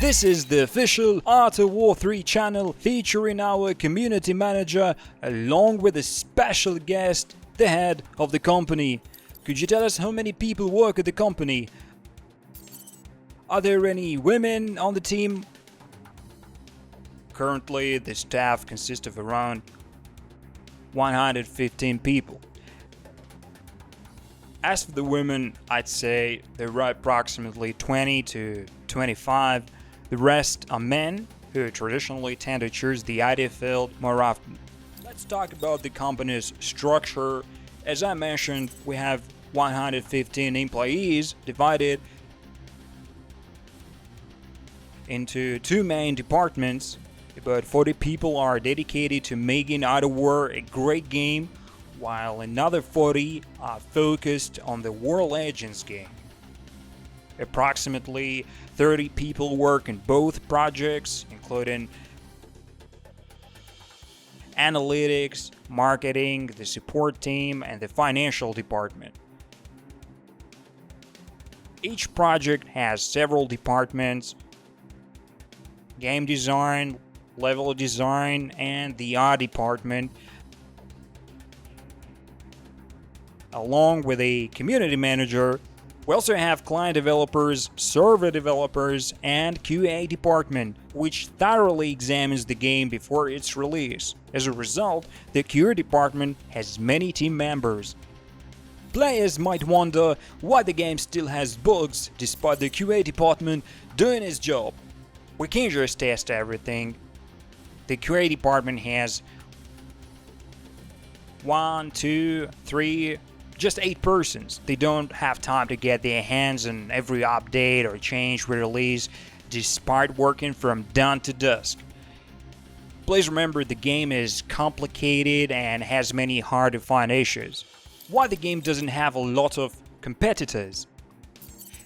This is the official Art of War 3 channel featuring our community manager along with a special guest, the head of the company. Could you tell us how many people work at the company? Are there any women on the team? Currently, the staff consists of around 115 people. As for the women, I'd say there are approximately 20 to 25. The rest are men who traditionally tend to choose the IT field more often. Let's talk about the company's structure. As I mentioned, we have 115 employees divided into two main departments. About 40 people are dedicated to making Art of War a great game, while another 40 are focused on the War Legends game. Approximately 30 people work in both projects, including analytics, marketing, the support team, and the financial department. Each project has several departments: game design, level design, and the art department, along with a community manager. We also have client developers, server developers, and QA department, which thoroughly examines the game before its release. As a result, the QA department has many team members. Players might wonder why the game still has bugs despite the QA department doing its job. We can't just test everything. The QA department has 1, 2, 3, just 8 persons. They don't have time to get their hands on every update or change we release, despite working from dawn to dusk. Please remember, the game is complicated and has many hard to find issues. Why the game doesn't have a lot of competitors?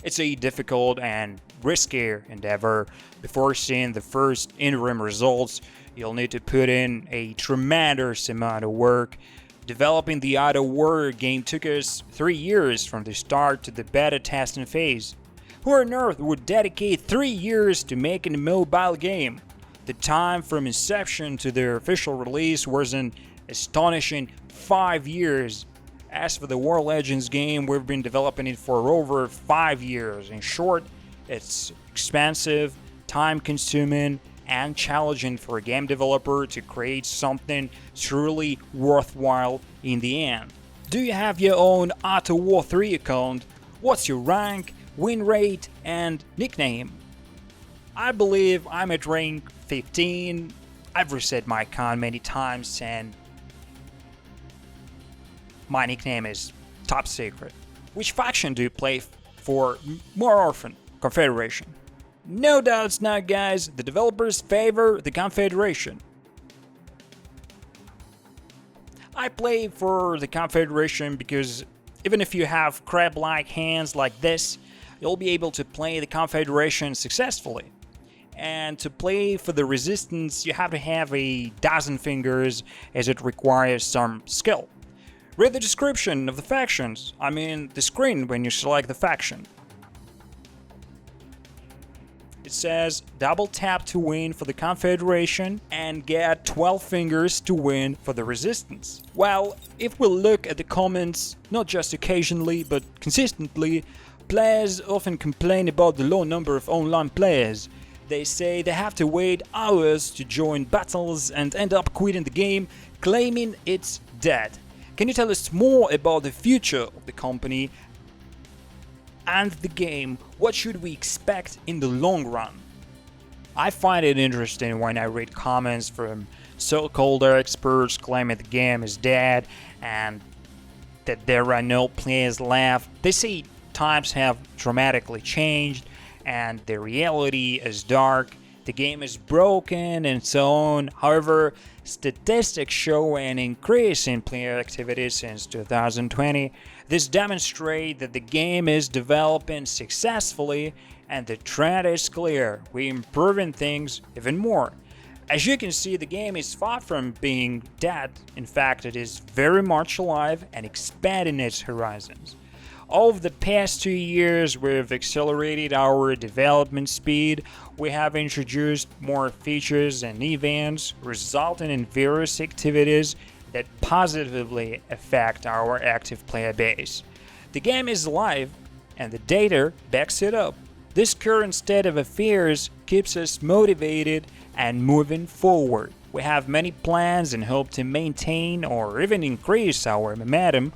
It's a difficult and risky endeavor. Before seeing the first interim results, you'll need to put in a tremendous amount of work. Developing the Art of War game took us 3 years from the start to the beta testing phase. Who on earth would dedicate 3 years to making a mobile game? The time from inception to their official release was an astonishing 5 years. As for the War Legends game, we've been developing it for over 5 years. In short, it's expensive, time-consuming, and challenging for a game developer to create something truly worthwhile in the end. Do you have your own Art of War 3 account? What's your rank, win rate, and nickname? I believe I'm at rank 15. I've reset my account many times and my nickname is Top Secret. Which faction do you play for more often? Confederation. No doubts now, guys, the developers favor the Confederation. I play for the Confederation because even if you have crab-like hands like this, you'll be able to play the Confederation successfully. And to play for the Resistance, you have to have a dozen fingers, as it requires some skill. Read the description of the factions, the screen when you select the faction. It says double tap to win for the Confederation and get 12 fingers to win for the Resistance. Well, if we look at the comments, not just occasionally but consistently, players often complain about the low number of online players. They say they have to wait hours to join battles and end up quitting the game, claiming it's dead. Can you tell us more about the future of the company and the game? What should we expect in the long run? I find it interesting when I read comments from so-called experts claiming the game is dead and that there are no players left. They say times have dramatically changed and the reality is dark, the game is broken, and so on. However, statistics show an increase in player activity since 2020. This demonstrates that the game is developing successfully and the trend is clear. We're improving things even more. As you can see, the game is far from being dead. In fact, it is very much alive and expanding its horizons. Over the past 2 years, we've accelerated our development speed. We have introduced more features and events, resulting in various activities that positively affect our active player base. The game is alive, and the data backs it up. This current state of affairs keeps us motivated and moving forward. We have many plans and hope to maintain or even increase our momentum.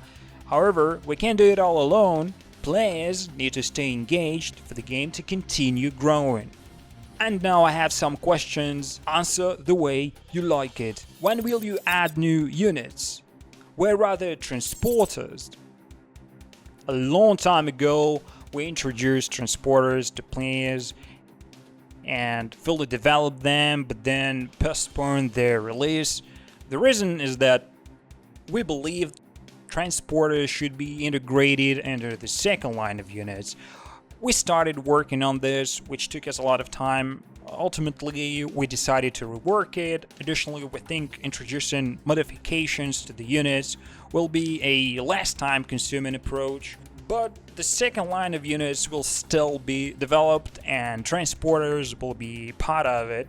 However, we can't do it all alone. Players need to stay engaged for the game to continue growing. And now I have some questions. Answer the way you like it. When will you add new units? Where are the transporters? A long time ago, we introduced transporters to players and fully developed them, but then postponed their release. The reason is that we believe transporters should be integrated into the second line of units. We started working on this, which took us a lot of time. Ultimately, we decided to rework it. Additionally, we think introducing modifications to the units will be a less time-consuming approach. But the second line of units will still be developed and transporters will be part of it.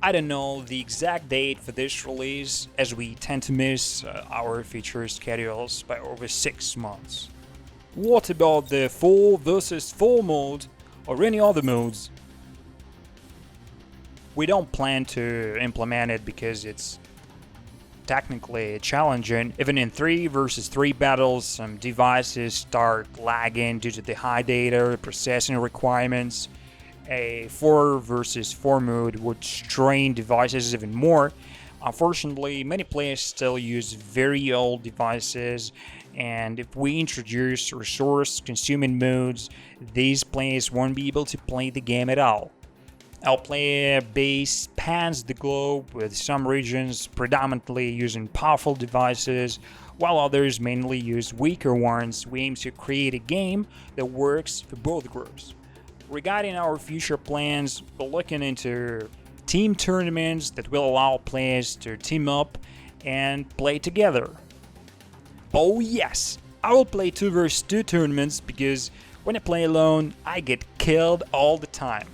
I don't know the exact date for this release, as we tend to miss our feature schedules by over 6 months. What about the 4 versus 4 mode or any other modes? We don't plan to implement it because it's technically challenging. Even in 3 versus 3 battles, some devices start lagging due to the high data processing requirements. A 4 versus 4 mode would strain devices even more. Unfortunately, many players still use very old devices, and if we introduce resource-consuming modes, these players won't be able to play the game at all. Our player base spans the globe, with some regions predominantly using powerful devices, while others mainly use weaker ones. We aim to create a game that works for both groups. Regarding our future plans, we're looking into team tournaments that will allow players to team up and play together. Oh yes, I will play 2 vs 2 tournaments because when I play alone, I get killed all the time.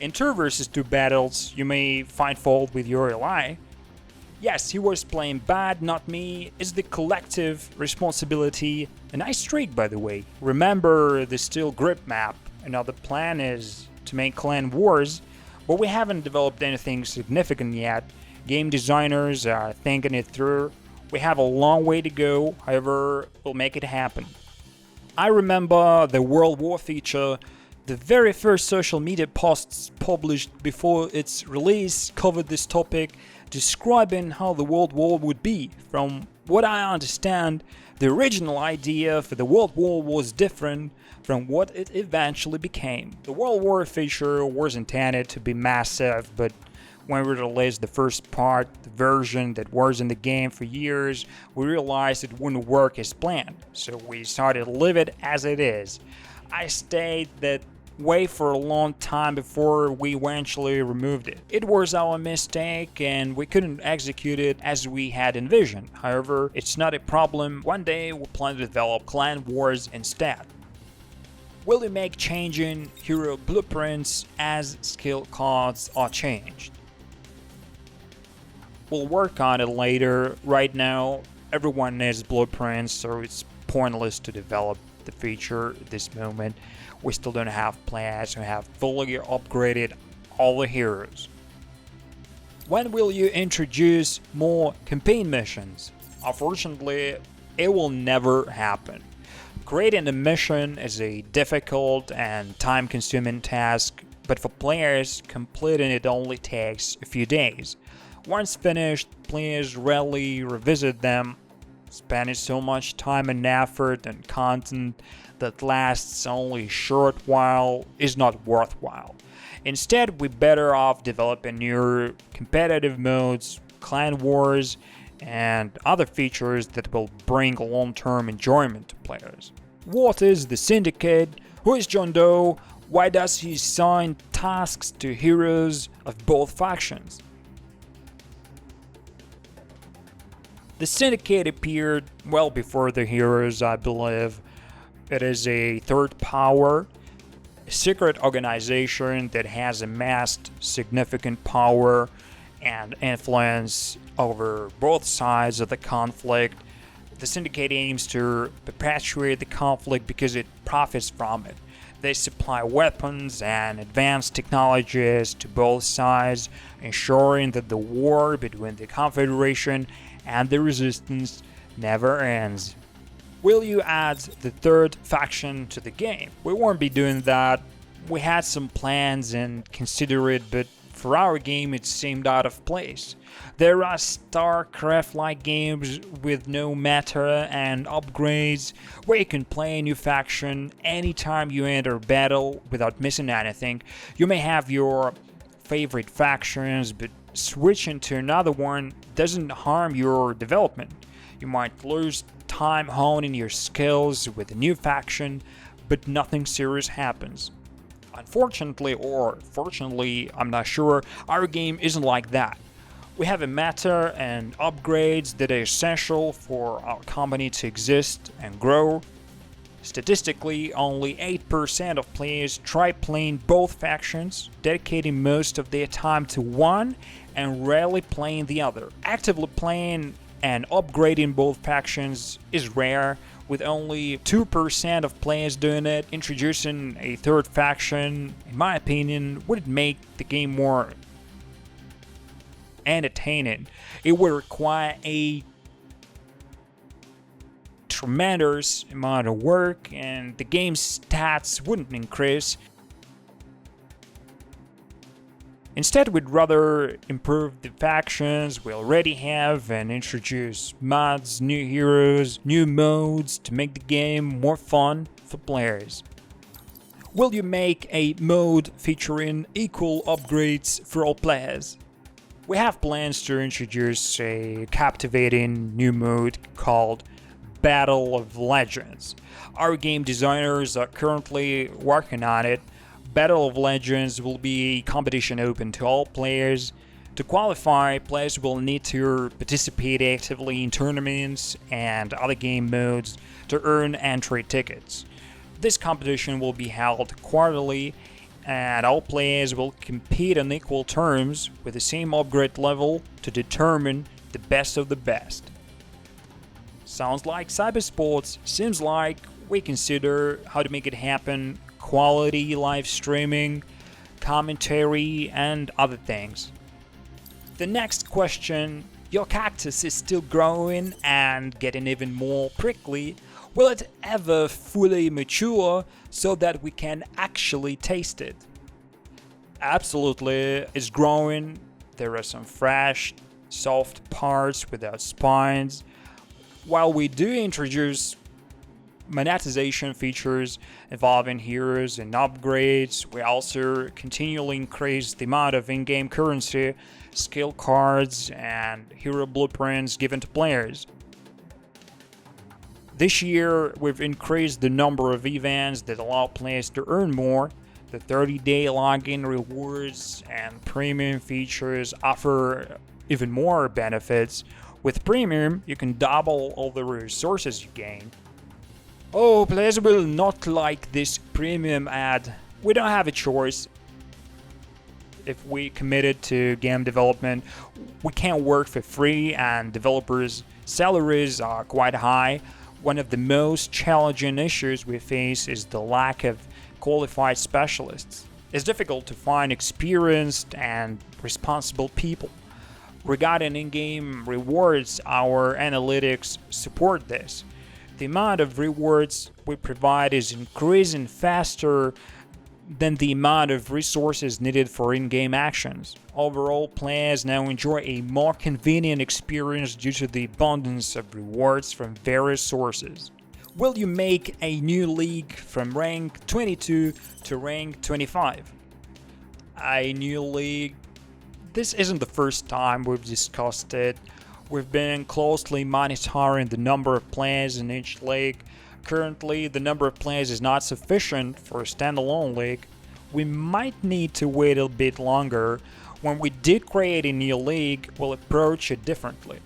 In 2 vs 2 battles, you may find fault with your ally. Yes, he was playing bad, not me. It's the collective responsibility. A nice streak, by the way. Remember the steel grip map. Another plan is to make clan wars, but we haven't developed anything significant yet. Game designers are thinking it through. We have a long way to go, however, we'll make it happen. I remember the World War feature. The very first social media posts published before its release covered this topic, describing how the World War would be. From what I understand, the original idea for the World War was different from what it eventually became. The World War feature was intended to be massive, but when we released the first part, the version that was in the game for years, we realized it wouldn't work as planned, so we decided to leave it as it is. I stayed that way for a long time before we eventually removed it. It was our mistake and we couldn't execute it as we had envisioned. However, it's not a problem. One day we plan to develop clan wars instead. Will you make changing hero blueprints as skill cards are changed? We'll work on it later. Right now, everyone needs blueprints, so it's pointless to develop the feature at this moment. We still don't have players who have fully upgraded all the heroes. When will you introduce more campaign missions? Unfortunately, it will never happen. Creating a mission is a difficult and time-consuming task, but for players, completing it only takes a few days. Once finished, players rarely revisit them, spending so much time and effort and content that lasts only a short while is not worthwhile. Instead, we're better off developing new competitive modes, clan wars, and other features that will bring long-term enjoyment to players. What is the Syndicate? Who is John Doe? Why does he assign tasks to heroes of both factions? The The Syndicate appeared well before the Heroes, I believe. It is a third power, a secret organization that has amassed significant power and influence over both sides of the conflict. The Syndicate aims to perpetuate the conflict because it profits from it. They supply weapons and advanced technologies to both sides, ensuring that the war between the Confederation and the Resistance never ends. Will you add the third faction to the game? We won't be doing that. We had some plans and consider it, but for our game it seemed out of place. There are StarCraft-like games with no meta and upgrades where you can play a new faction anytime you enter battle without missing anything. You may have your favorite factions, but switching to another one doesn't harm your development. You might lose time honing your skills with a new faction, but nothing serious happens. Unfortunately, or fortunately, I'm not sure, our game isn't like that. We have a meta and upgrades that are essential for our company to exist and grow. Statistically, only 8% of players try playing both factions, dedicating most of their time to one and rarely playing the other. Actively playing and upgrading both factions is rare, with only 2% of players doing it. Introducing a third faction, in my opinion, would make the game more entertaining. It would require a tremendous amount of work, and the game's stats wouldn't increase. Instead, we'd rather improve the factions we already have and introduce mods, new heroes, new modes to make the game more fun for players. Will you make a mode featuring equal upgrades for all players? We have plans to introduce a captivating new mode called Battle of Legends. Our game designers are currently working on it. Battle of Legends will be a competition open to all players. To qualify, players will need to participate actively in tournaments and other game modes to earn entry tickets. This competition will be held quarterly, and all players will compete on equal terms with the same upgrade level to determine the best of the best. Sounds like cybersports. Seems like we consider how to make it happen. Quality live streaming, commentary, and other things. The next question: your cactus is still growing and getting even more prickly. Will it ever fully mature so that we can actually taste it? Absolutely, it's growing. There are some fresh, soft parts without spines. While we do introduce monetization features involving heroes and upgrades, we also continually increase the amount of in-game currency, skill cards, and hero blueprints given to players. This year, we've increased the number of events that allow players to earn more. The 30-day login rewards and premium features offer even more benefits. With premium, you can double all the resources you gain. Oh, players will not like this premium ad. We don't have a choice. If we committed to game development, we can't work for free, and developers' salaries are quite high. One of the most challenging issues we face is the lack of qualified specialists. It's difficult to find experienced and responsible people. Regarding in-game rewards, our analytics support this. The amount of rewards we provide is increasing faster than the amount of resources needed for in-game actions. Overall, players now enjoy a more convenient experience due to the abundance of rewards from various sources. Will you make a new league from rank 22 to rank 25? A new league? This isn't the first time we've discussed it. We've been closely monitoring the number of players in each league. Currently, the number of players is not sufficient for a standalone league. We might need to wait a bit longer. When we did create a new league, we'll approach it differently.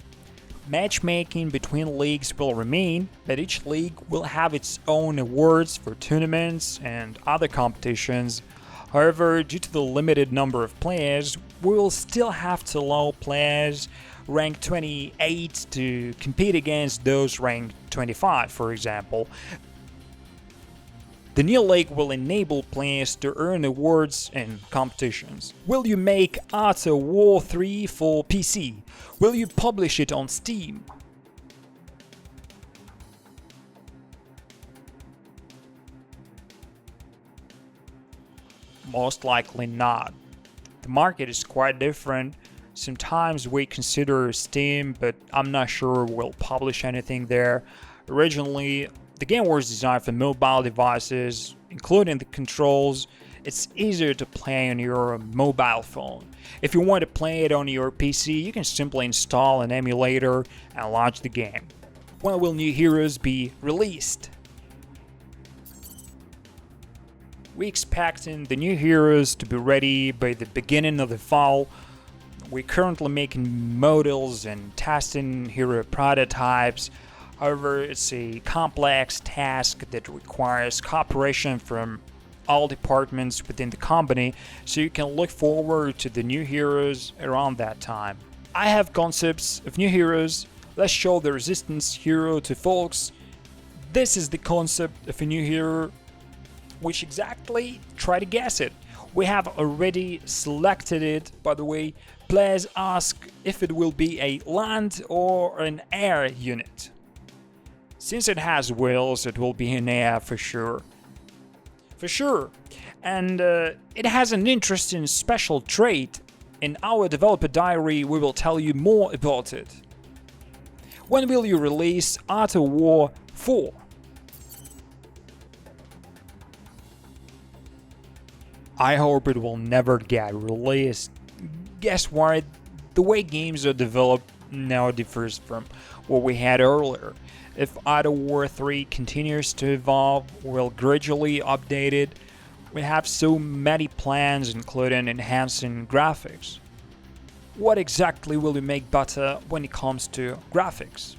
Matchmaking between leagues will remain, but each league will have its own awards for tournaments and other competitions. However, due to the limited number of players, we will still have to allow players ranked 28 to compete against those ranked 25, for example. The new league will enable players to earn awards in competitions. Will you make Art of War 3 for PC? Will you publish it on Steam? Most likely not. The market is quite different. Sometimes we consider Steam, but I'm not sure we'll publish anything there. Originally, the game was designed for mobile devices, including the controls. It's easier to play on your mobile phone. If you want to play it on your PC, you can simply install an emulator and launch the game. When will new heroes be released? We're expecting the new heroes to be ready by the beginning of the fall. We're currently making models and testing hero prototypes. However, it's a complex task that requires cooperation from all departments within the company, so you can look forward to the new heroes around that time. I have concepts of new heroes. Let's show the resistance hero to folks. This is the concept of a new hero. Which exactly? Try to guess it. We have already selected it, by the way. Players ask if it will be a land or an air unit. Since it has wheels, it will be an air for sure. For sure. And it has an interesting special trait. In our developer diary, we will tell you more about it. When will you release Art of War 4? I hope it will never get released. Guess what? The way games are developed now differs from what we had earlier. If Art of War 3 continues to evolve, we'll gradually update it. We have so many plans, including enhancing graphics. What exactly will we make better when it comes to graphics?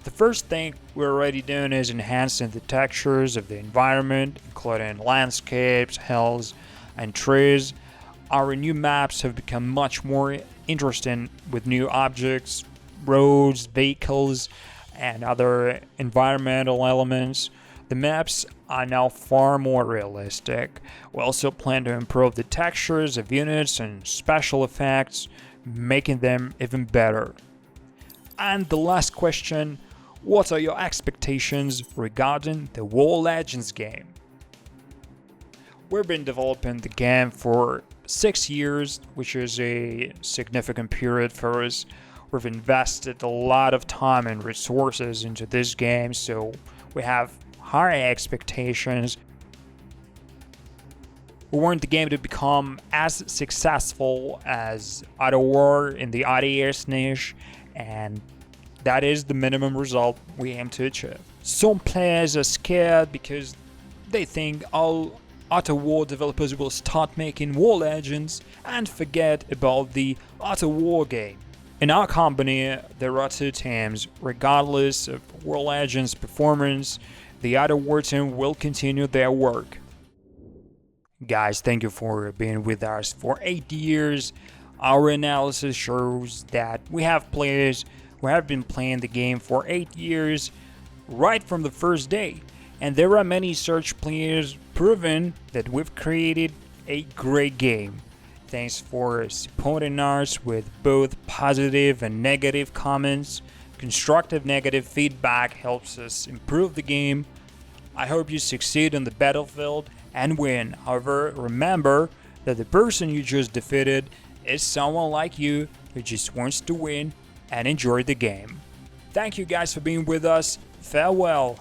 The first thing we're already doing is enhancing the textures of the environment, including landscapes, hills, and trees. Our new maps have become much more interesting with new objects, roads, vehicles, and other environmental elements. The maps are now far more realistic. We also plan to improve the textures of units and special effects, making them even better. And the last question, what are your expectations regarding the War Legends game? We've been developing the game for 6 years, which is a significant period for us. We've invested a lot of time and resources into this game, so we have high expectations. We want the game to become as successful as Art of War in the RTS niche, and that is the minimum result we aim to achieve. Some players are scared because they think all Art of War developers will start making War Legends and forget about the Art of War game. In our company, there are two teams. Regardless of War Legends' performance, the Art of War team will continue their work. Guys, thank you for being with us for 8 years. Our analysis shows that we have players who have been playing the game for 8 years, right from the first day. And there are many such players proving that we've created a great game. Thanks for supporting us with both positive and negative comments. Constructive negative feedback helps us improve the game. I hope you succeed on the battlefield and win. However, remember that the person you just defeated is someone like you who just wants to win and enjoy the game. Thank you guys for being with us. Farewell.